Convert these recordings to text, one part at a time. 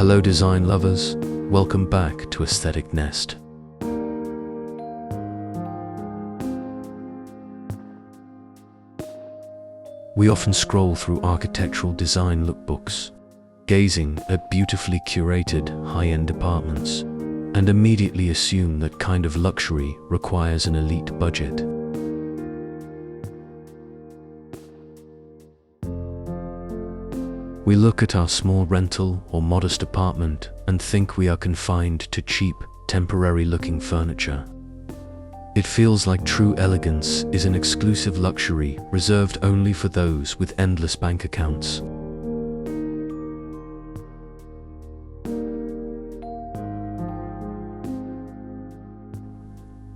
Hello design lovers, welcome back to Aesthetic Nest. We often scroll through architectural design lookbooks, gazing at beautifully curated high-end apartments, and immediately assume that kind of luxury requires an elite budget. We look at our small rental or modest apartment and think we are confined to cheap, temporary-looking furniture. It feels like true elegance is an exclusive luxury reserved only for those with endless bank accounts.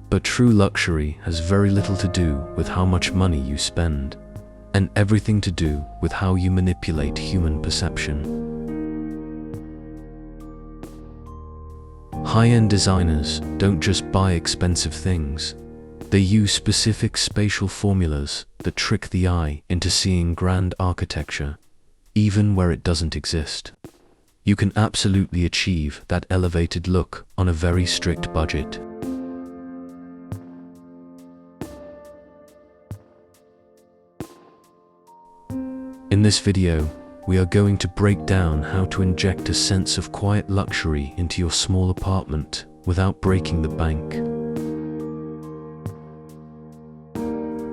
But true luxury has very little to do with how much money you spend, and everything to do with how you manipulate human perception. High-end designers don't just buy expensive things, they use specific spatial formulas that trick the eye into seeing grand architecture, even where it doesn't exist. You can absolutely achieve that elevated look on a very strict budget. In this video, we are going to break down how to inject a sense of quiet luxury into your small apartment without breaking the bank.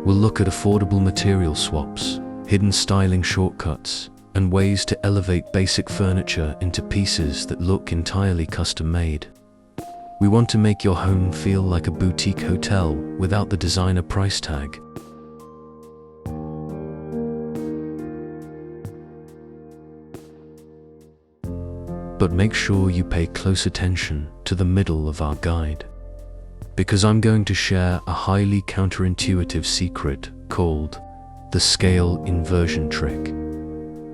We'll look at affordable material swaps, hidden styling shortcuts, and ways to elevate basic furniture into pieces that look entirely custom-made. We want to make your home feel like a boutique hotel without the designer price tag. But make sure you pay close attention to the middle of our guide, because I'm going to share a highly counterintuitive secret called the Scale Inversion Trick.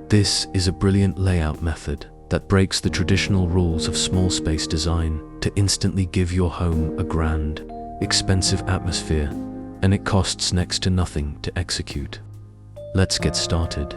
This is a brilliant layout method that breaks the traditional rules of small space design to instantly give your home a grand, expensive atmosphere, and it costs next to nothing to execute. Let's get started.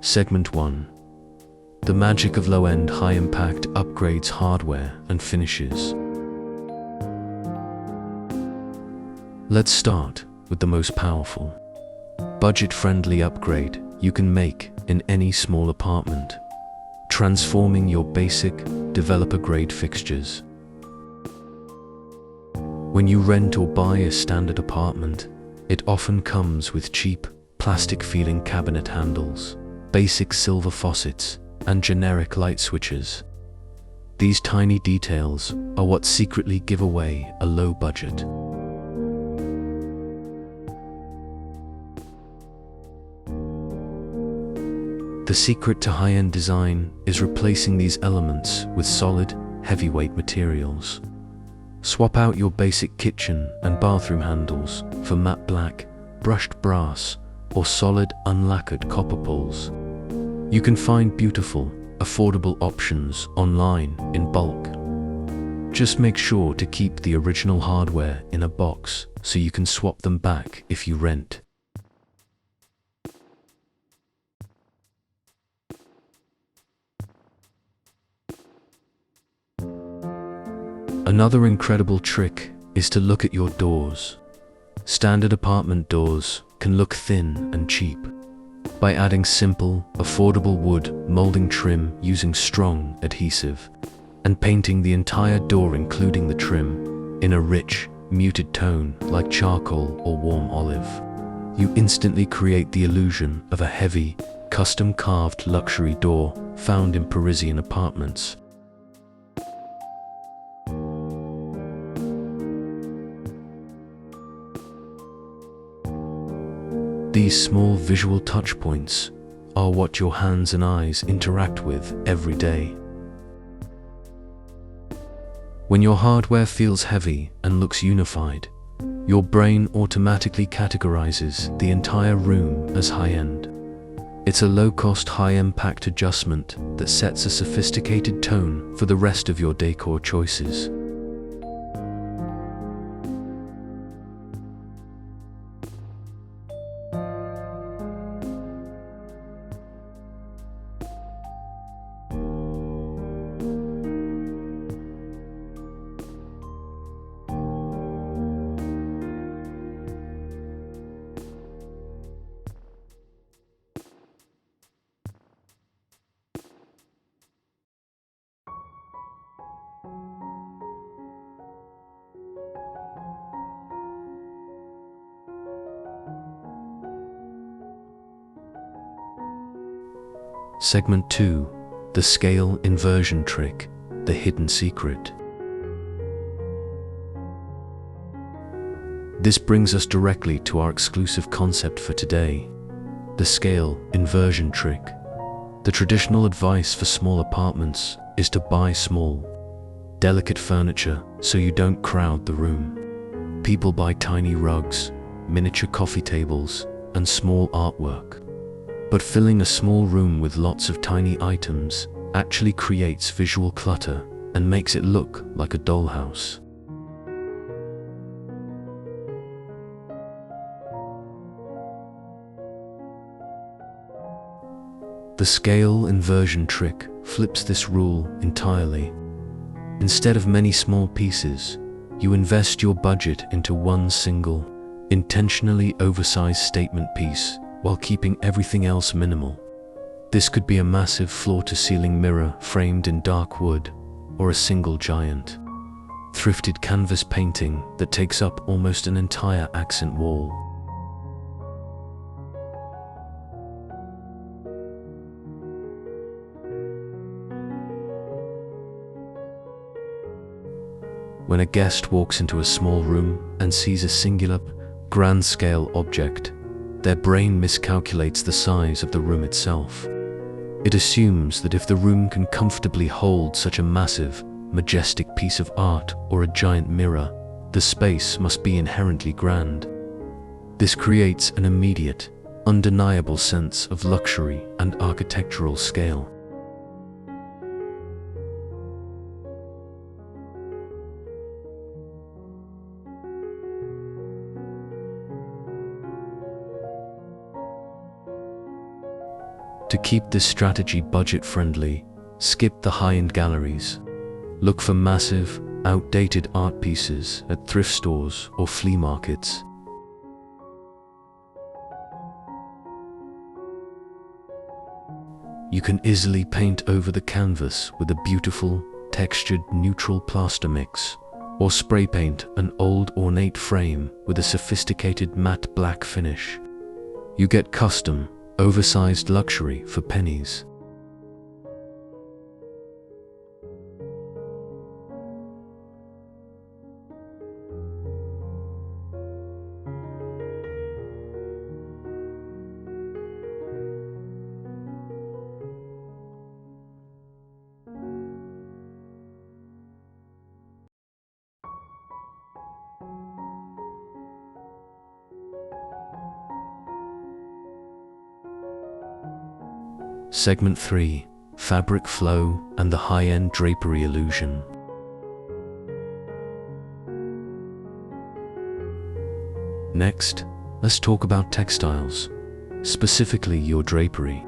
Segment 1. The magic of low-end, high-impact upgrades, hardware and finishes. Let's start with the most powerful, budget-friendly upgrade you can make in any small apartment, transforming your basic, developer-grade fixtures. When you rent or buy a standard apartment, it often comes with cheap, plastic-feeling cabinet handles, basic silver faucets, and generic light switches. These tiny details are what secretly give away a low budget. The secret to high-end design is replacing these elements with solid, heavyweight materials. Swap out your basic kitchen and bathroom handles for matte black, brushed brass, or solid, unlacquered copper pulls. You can find beautiful, affordable options online in bulk. Just make sure to keep the original hardware in a box so you can swap them back if you rent. Another incredible trick is to look at your doors. Standard apartment doors can look thin and cheap. By adding simple, affordable wood molding trim using strong adhesive, and painting the entire door including the trim in a rich, muted tone like charcoal or warm olive, you instantly create the illusion of a heavy, custom-carved luxury door found in Parisian apartments. These small visual touchpoints are what your hands and eyes interact with every day. When your hardware feels heavy and looks unified, your brain automatically categorizes the entire room as high-end. It's a low-cost, high-impact adjustment that sets a sophisticated tone for the rest of your decor choices. Segment 2. The Scale Inversion Trick, the hidden secret. This brings us directly to our exclusive concept for today, the Scale Inversion Trick. The traditional advice for small apartments is to buy small, delicate furniture so you don't crowd the room. People buy tiny rugs, miniature coffee tables, and small artwork. But filling a small room with lots of tiny items actually creates visual clutter and makes it look like a dollhouse. The Scale Inversion Trick flips this rule entirely. Instead of many small pieces, you invest your budget into one single, intentionally oversized statement piece while keeping everything else minimal. This could be a massive floor-to-ceiling mirror framed in dark wood, or a single giant, thrifted canvas painting that takes up almost an entire accent wall. When a guest walks into a small room and sees a singular, grand-scale object, their brain miscalculates the size of the room itself. It assumes that if the room can comfortably hold such a massive, majestic piece of art or a giant mirror, the space must be inherently grand. This creates an immediate, undeniable sense of luxury and architectural scale. To keep this strategy budget-friendly, skip the high-end galleries. Look for massive, outdated art pieces at thrift stores or flea markets. You can easily paint over the canvas with a beautiful, textured, neutral plaster mix, or spray paint an old, ornate frame with a sophisticated matte black finish. You get custom, oversized luxury for pennies. Segment 3. Fabric flow and the high-end drapery illusion. Next, let's talk about textiles, specifically your drapery.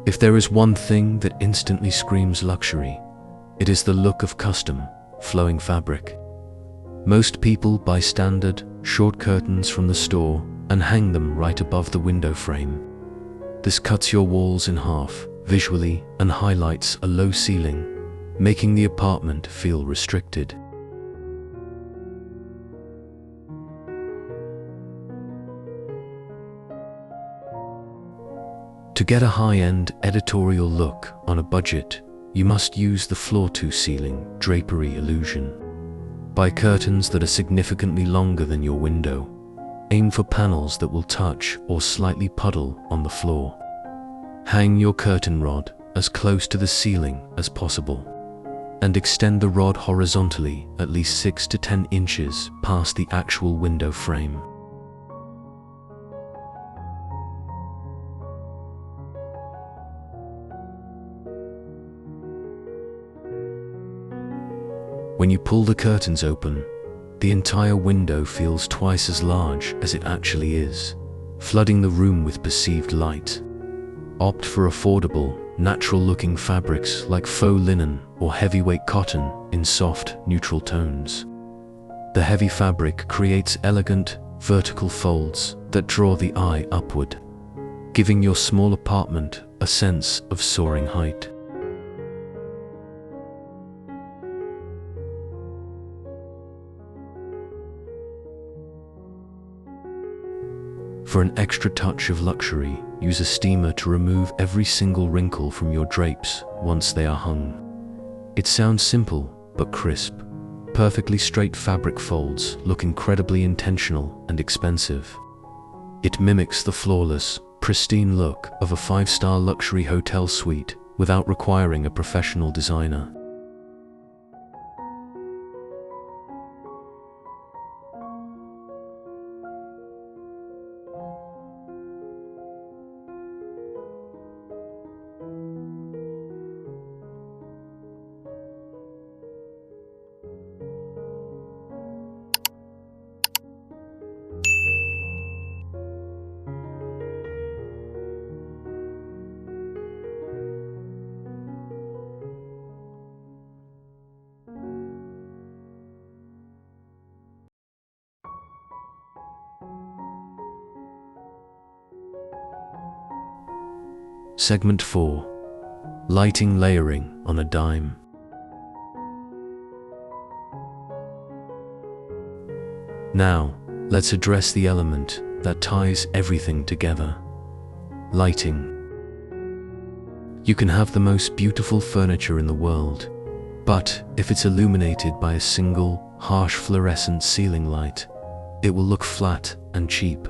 If there is one thing that instantly screams luxury, it is the look of custom, flowing fabric. Most people buy standard, short curtains from the store and hang them right above the window frame. This cuts your walls in half, visually, and highlights a low ceiling, making the apartment feel restricted. To get a high-end editorial look on a budget, you must use the floor-to-ceiling drapery illusion. Buy curtains that are significantly longer than your window, Aim for panels that will touch or slightly puddle on the floor. Hang your curtain rod as close to the ceiling as possible, and extend the rod horizontally at least 6 to 10 inches past the actual window frame. When you pull the curtains open, the entire window feels twice as large as it actually is, flooding the room with perceived light. Opt for affordable, natural-looking fabrics like faux linen or heavyweight cotton in soft, neutral tones. The heavy fabric creates elegant, vertical folds that draw the eye upward, giving your small apartment a sense of soaring height. For an extra touch of luxury, use a steamer to remove every single wrinkle from your drapes once they are hung. It sounds simple, but crisp. Perfectly straight fabric folds look incredibly intentional and expensive. It mimics the flawless, pristine look of a 5-star luxury hotel suite without requiring a professional designer. Segment 4. Lighting layering on a dime. Now, let's address the element that ties everything together: lighting. You can have the most beautiful furniture in the world, but if it's illuminated by a single, harsh fluorescent ceiling light, it will look flat and cheap.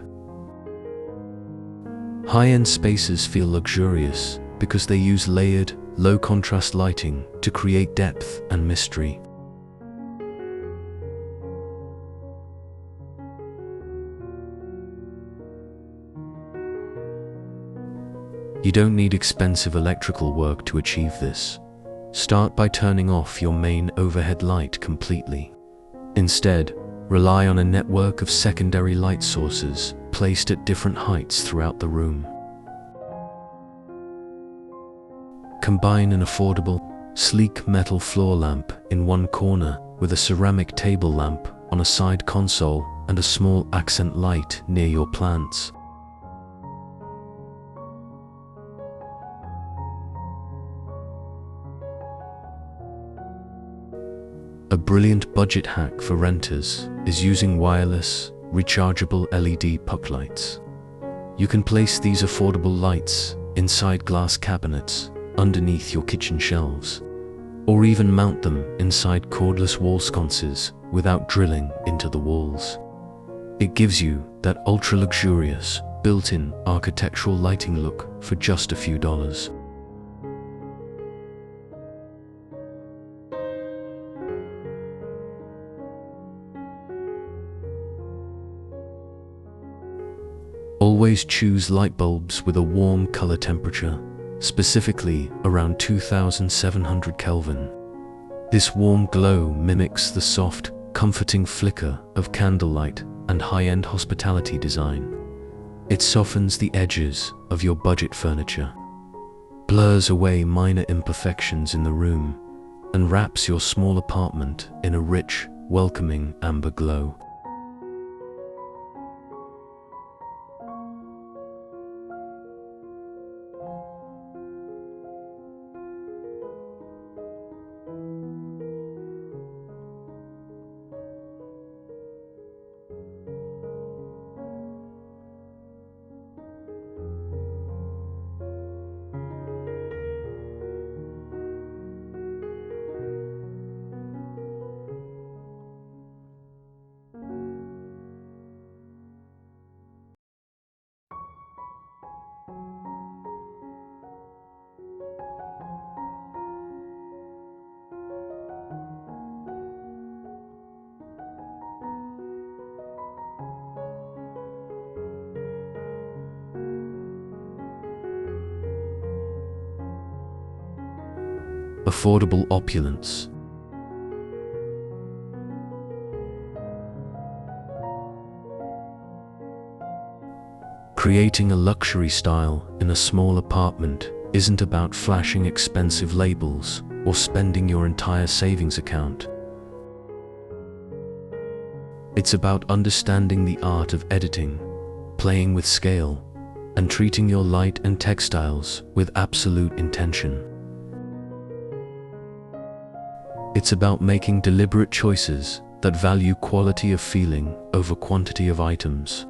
High-end spaces feel luxurious because they use layered, low-contrast lighting to create depth and mystery. You don't need expensive electrical work to achieve this. Start by turning off your main overhead light completely. Instead, rely on a network of secondary light sources placed at different heights throughout the room. Combine an affordable, sleek metal floor lamp in one corner with a ceramic table lamp on a side console and a small accent light near your plants. A brilliant budget hack for renters is using wireless, rechargeable LED puck lights. You can place these affordable lights inside glass cabinets underneath your kitchen shelves, or even mount them inside cordless wall sconces without drilling into the walls. It gives you that ultra-luxurious, built-in architectural lighting look for just a few dollars. Always choose light bulbs with a warm color temperature, specifically around 2700 Kelvin. This warm glow mimics the soft, comforting flicker of candlelight and high-end hospitality design. It softens the edges of your budget furniture, blurs away minor imperfections in the room, and wraps your small apartment in a rich, welcoming amber glow. affordable opulence. Creating a luxury style in a small apartment isn't about flashing expensive labels or spending your entire savings account. It's about understanding the art of editing, playing with scale, and treating your light and textiles with absolute intention. It's about making deliberate choices that value quality of feeling over quantity of items.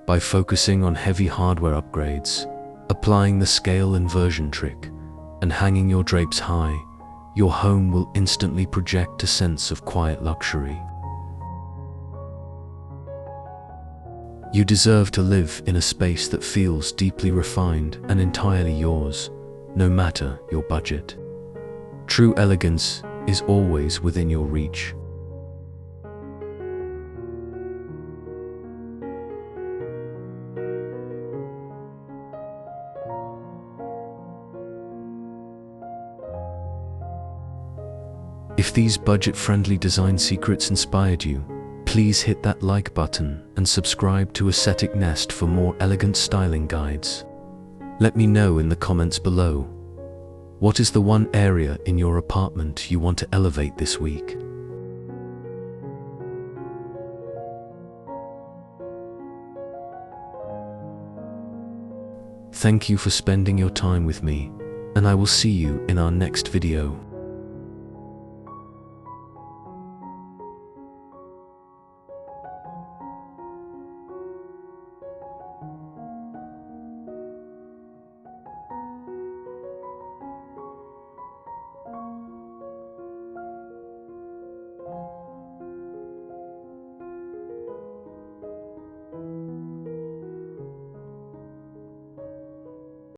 By focusing on heavy hardware upgrades, applying the Scale Inversion Trick, and hanging your drapes high, your home will instantly project a sense of quiet luxury. You deserve to live in a space that feels deeply refined and entirely yours, no matter your budget. True elegance is always within your reach. If these budget-friendly design secrets inspired you, please hit that like button and subscribe to Aesthetic Nest for more elegant styling guides. Let me know in the comments below. What is the one area in your apartment you want to elevate this week? Thank you for spending your time with me, and I will see you in our next video.